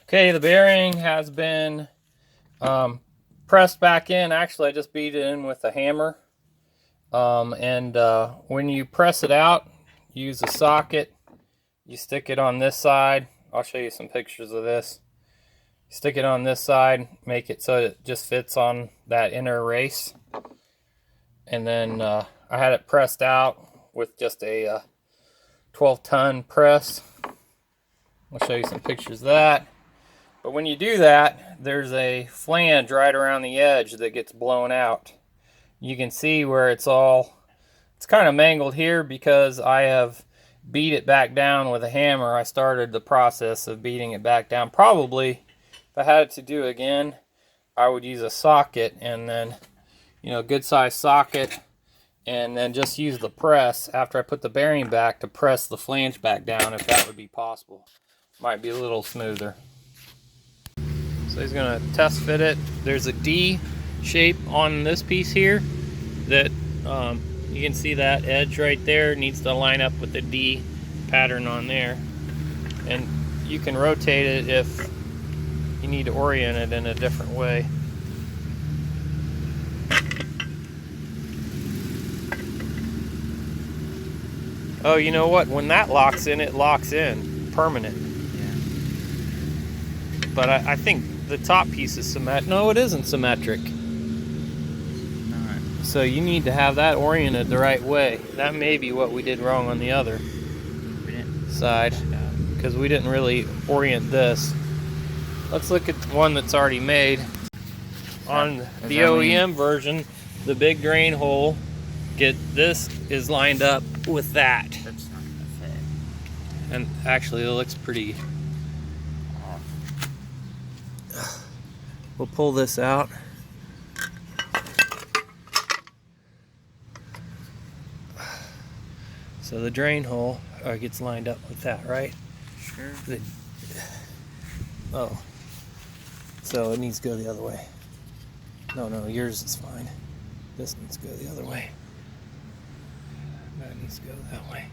Okay, the bearing has been pressed back in. Actually, I just beat it in with a hammer. When you press it out, use a socket. You stick it on this side. I'll show you some pictures of this. Stick it on this side, make it so it just fits on that inner race. And then I had it pressed out with just a 12-ton press. I'll show you some pictures of that. But when you do that, there's a flange right around the edge that gets blown out. You can see where it's kind of mangled here because I have beat it back down with a hammer. I started the process of beating it back down. Probably, if I had it to do again, I would use a socket and then, good size socket, and then just use the press after I put the bearing back to press the flange back down, if that would be possible. Might be a little smoother. So he's going to test fit it. There's a D shape on this piece here that you can see that edge right there needs to line up with the D pattern on there. And you can rotate it if you need to orient it in a different way. Oh, you know what? When that locks in, it locks in permanent. Yeah. But I think the top piece is symmetric. No, it isn't symmetric. So you need to have that oriented the right way. That may be what we did wrong on the other side, because we didn't really orient this. Let's look at one that's already made. On the OEM version, the big drain hole, this is lined up with that. That's not gonna fit. And actually it looks pretty. We'll pull this out. So the drain hole gets lined up with that, right? Sure. Oh. So it needs to go the other way. No, yours is fine. This needs to go the other way. That needs to go that way.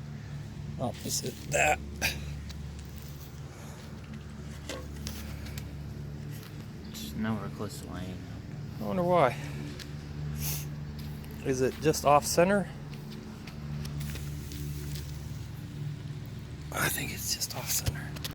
Opposite that. It's nowhere close to lining I wonder why. Is it just off center? I think it's just off center.